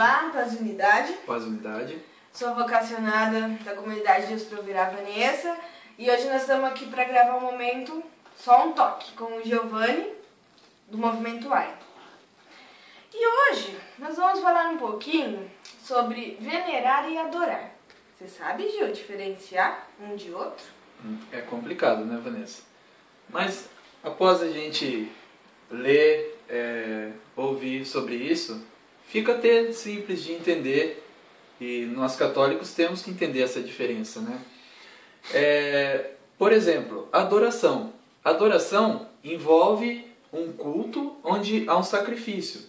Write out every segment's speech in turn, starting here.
Olá, Paz e Unidade. Paz e Unidade. Sou vocacionada da comunidade Deus Proverá, Vanessa. E hoje nós estamos aqui para gravar um momento, só um toque, com o Giovanni, do Movimento AI. E hoje nós vamos falar um pouquinho sobre venerar e adorar. Você sabe, Gil, diferenciar um de outro? É complicado, né, Vanessa? Mas após a gente ler, ouvir sobre isso, fica até simples de entender, e nós católicos temos que entender essa diferença, né? Por exemplo, adoração. Adoração envolve um culto onde há um sacrifício.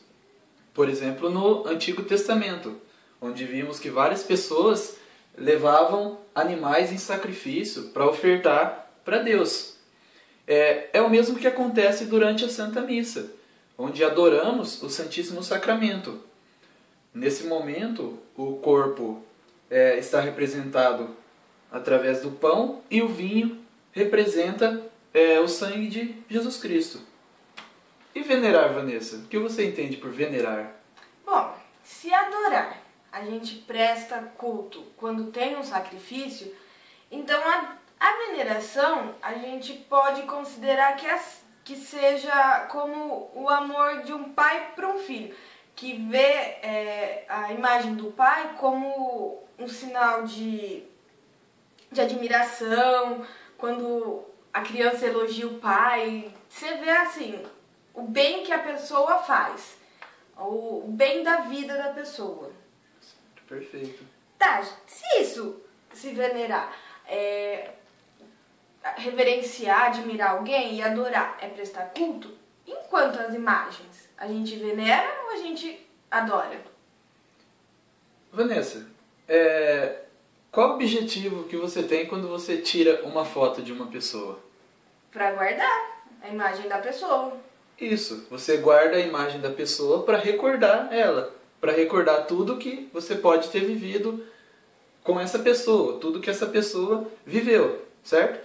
Por exemplo, no Antigo Testamento, onde vimos que várias pessoas levavam animais em sacrifício para ofertar para Deus. É o mesmo que acontece durante a Santa Missa, onde adoramos o Santíssimo Sacramento. Nesse momento, o corpo está representado através do pão e o vinho representa o sangue de Jesus Cristo. E venerar, Vanessa? O que você entende por venerar? Bom, se adorar a gente presta culto quando tem um sacrifício, então a veneração a gente pode considerar que seja como o amor de um pai para um filho, que vê a imagem do pai como um sinal de admiração. Quando a criança elogia o pai, você vê assim, o bem que a pessoa faz, o bem da vida da pessoa. Perfeito. Tá, se venerar, reverenciar, admirar alguém e adorar é prestar culto, enquanto as imagens, a gente venera ou a gente adora? Vanessa, qual o objetivo que você tem quando você tira uma foto de uma pessoa? Para guardar a imagem da pessoa. Isso, você guarda a imagem da pessoa para recordar ela, para recordar tudo que você pode ter vivido com essa pessoa, tudo que essa pessoa viveu, certo?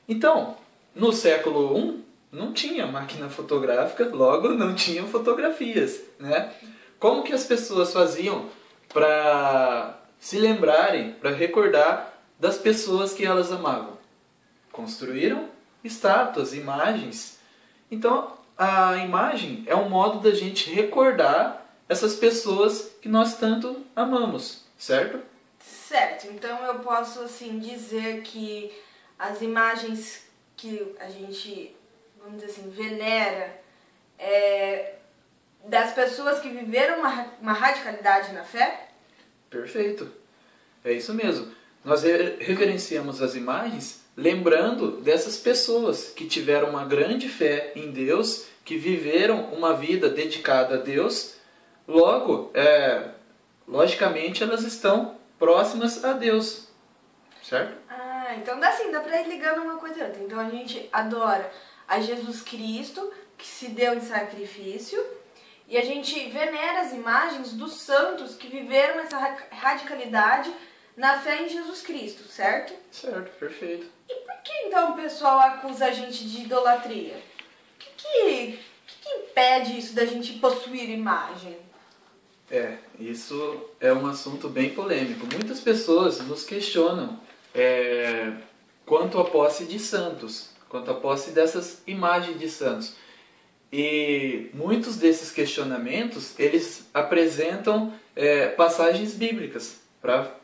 Então, no século I não tinha máquina fotográfica, logo não tinham fotografias, né? Como que as pessoas faziam para se lembrarem, para recordar das pessoas que elas amavam? Construíram estátuas, imagens. Então, a imagem é um modo da gente recordar essas pessoas que nós tanto amamos, certo? Certo, então eu posso assim dizer que as imagens que a gente, vamos dizer assim, venera das pessoas que viveram uma radicalidade na fé? Perfeito, é isso mesmo. Nós reverenciamos as imagens lembrando dessas pessoas que tiveram uma grande fé em Deus, que viveram uma vida dedicada a Deus. Logo, logicamente, elas estão próximas a Deus, certo? Ah, então dá pra ir ligando uma coisa a outra. Então a gente adora a Jesus Cristo, que se deu em sacrifício, e a gente venera as imagens dos santos que viveram essa radicalidade na fé em Jesus Cristo, certo? Certo, perfeito. E por que então o pessoal acusa a gente de idolatria? O que impede isso da gente possuir imagem? Isso é um assunto bem polêmico. Muitas pessoas nos questionam quanto à posse de santos, quanto à posse dessas imagens de santos. E muitos desses questionamentos, eles apresentam passagens bíblicas para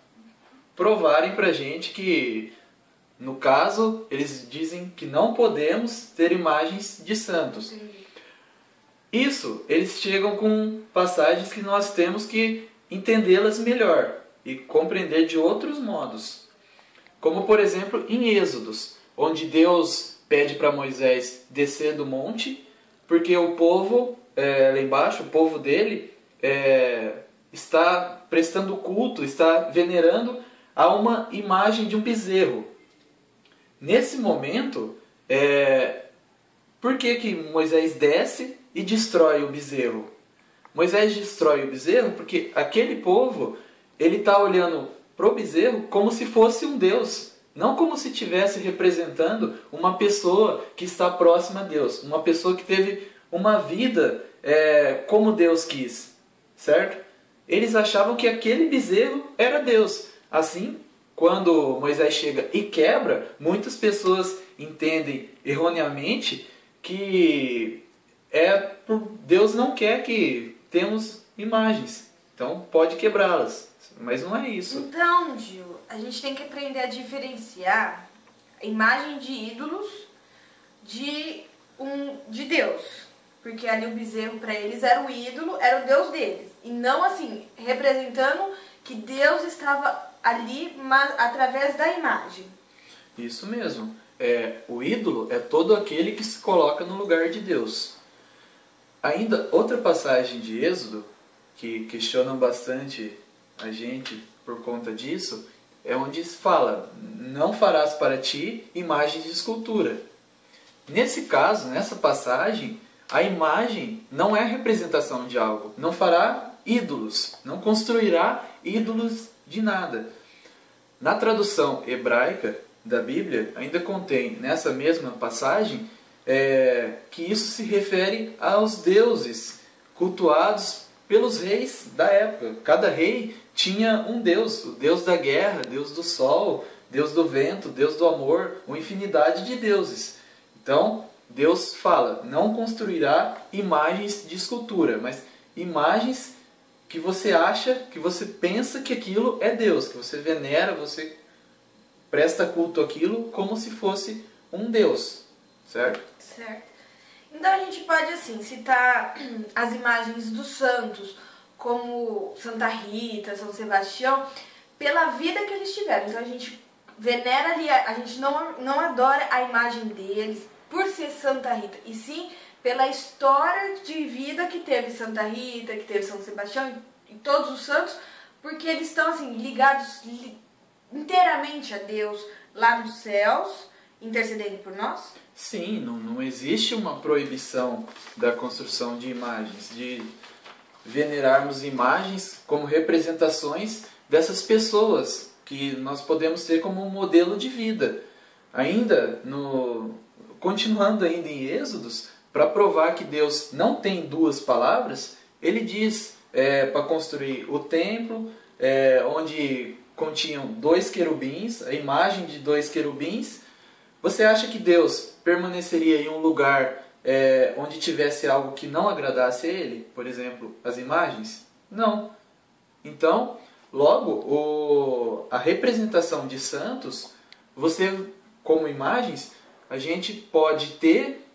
provarem para a gente que, no caso, eles dizem que não podemos ter imagens de santos. Isso, eles chegam com passagens que nós temos que entendê-las melhor e compreender de outros modos. Como, por exemplo, em Êxodos, onde Deus pede para Moisés descer do monte, porque o povo, lá embaixo, o povo dele, está prestando culto, está venerando a uma imagem de um bezerro. Nesse momento, por que Moisés desce e destrói o bezerro? Moisés destrói o bezerro porque aquele povo ele está olhando para o bezerro como se fosse um Deus, não como se estivesse representando uma pessoa que está próxima a Deus, uma pessoa que teve uma vida como Deus quis, certo? eles achavam que aquele bezerro era Deus. Assim, quando Moisés chega e quebra, muitas pessoas entendem erroneamente que Deus não quer que temos imagens, então pode quebrá-las, mas não é isso. Então, Gil, a gente tem que aprender a diferenciar a imagem de ídolos de Deus, porque ali o bezerro para eles era o ídolo, era o Deus deles, e não assim, representando que Deus estava ali, mas através da imagem. Isso mesmo. O ídolo é todo aquele que se coloca no lugar de Deus. Ainda outra passagem de Êxodo, que questionam bastante a gente por conta disso, é onde se fala: não farás para ti imagem de escultura. Nesse caso, nessa passagem, a imagem não é a representação de algo. Não fará ídolos, não construirá ídolos de nada. Na tradução hebraica da Bíblia, ainda contém nessa mesma passagem que isso se refere aos deuses cultuados pelos reis da época. Cada rei tinha um deus: o deus da guerra, deus do sol, deus do vento, deus do amor, uma infinidade de deuses. Então, Deus fala: não construirá imagens de escultura, mas imagens que você acha, que você pensa que aquilo é Deus, que você venera, você presta culto àquilo como se fosse um Deus, certo? Certo. Então a gente pode assim citar as imagens dos santos, como Santa Rita, São Sebastião, pela vida que eles tiveram. Então a gente venera ali, a gente não adora a imagem deles por ser Santa Rita, e sim pela história de vida que teve Santa Rita, que teve São Sebastião e todos os santos, porque eles estão assim ligados inteiramente a Deus lá nos céus, intercedendo por nós. Sim, não existe uma proibição da construção de imagens, de venerarmos imagens como representações dessas pessoas que nós podemos ter como um modelo de vida. Continuando ainda em Êxodos, para provar que Deus não tem duas palavras, ele diz para construir o templo, onde continham 2 querubins, a imagem de 2 querubins. Você acha que Deus permaneceria em um lugar onde tivesse algo que não agradasse a ele? Por exemplo, as imagens? Não. Então, logo, a representação de santos, como imagens, a gente pode ter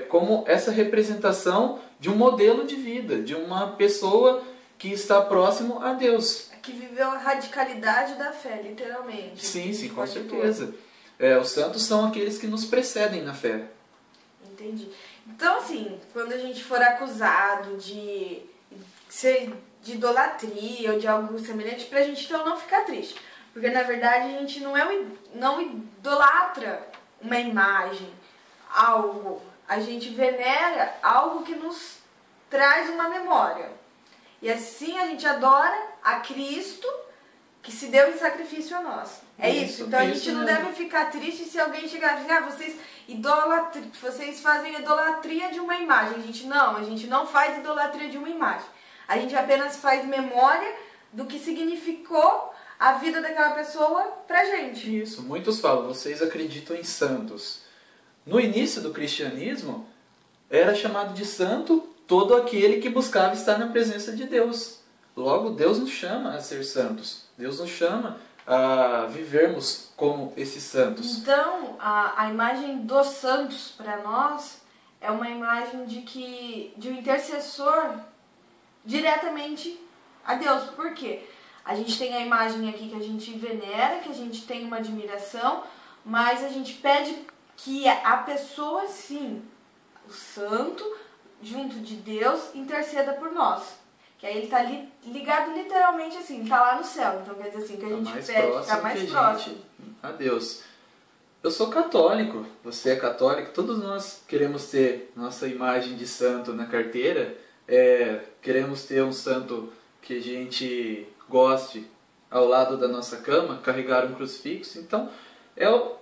como essa representação de um modelo de vida, de uma pessoa que está próximo a Deus. Que viveu a radicalidade da fé, literalmente. Sim, com certeza. Os santos são aqueles que nos precedem na fé. Entendi. Então, assim, quando a gente for acusado de ser de idolatria ou de algo semelhante, pra gente então não ficar triste. Porque, na verdade, a gente não idolatra uma imagem, algo. A gente venera algo que nos traz uma memória. E assim a gente adora a Cristo, que se deu em sacrifício a nós. É isso? Então a gente não deve ficar triste se alguém chegar e dizer, vocês fazem idolatria de uma imagem. A gente não faz idolatria de uma imagem. A gente apenas faz memória do que significou a vida daquela pessoa pra gente. Isso, muitos falam: vocês acreditam em santos. No início do cristianismo, era chamado de santo todo aquele que buscava estar na presença de Deus. Logo, Deus nos chama a ser santos. Deus nos chama a vivermos como esses santos. Então, a imagem dos santos para nós é uma imagem de um intercessor diretamente a Deus. Por quê? A gente tem a imagem aqui que a gente venera, que a gente tem uma admiração, mas a gente pede que a pessoa, sim, o santo, junto de Deus, interceda por nós. Que aí ele está ligado literalmente assim, está lá no céu. Então quer dizer assim, que a gente pede, está mais próximo a Deus. Eu sou católico, você é católico, todos nós queremos ter nossa imagem de santo na carteira, queremos ter um santo que a gente goste ao lado da nossa cama, carregar um crucifixo. Então,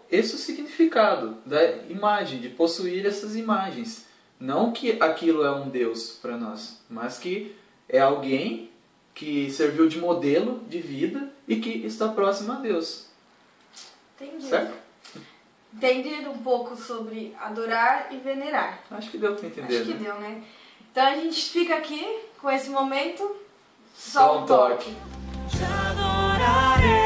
esse é o significado da imagem, de possuir essas imagens. Não que aquilo é um Deus para nós, mas que é alguém que serviu de modelo de vida e que está próximo a Deus. Entendi. Certo? Entendido um pouco sobre adorar e venerar. Acho que deu para entender. Acho que deu, né? Então a gente fica aqui com esse momento. Só um toque. Te adorarei.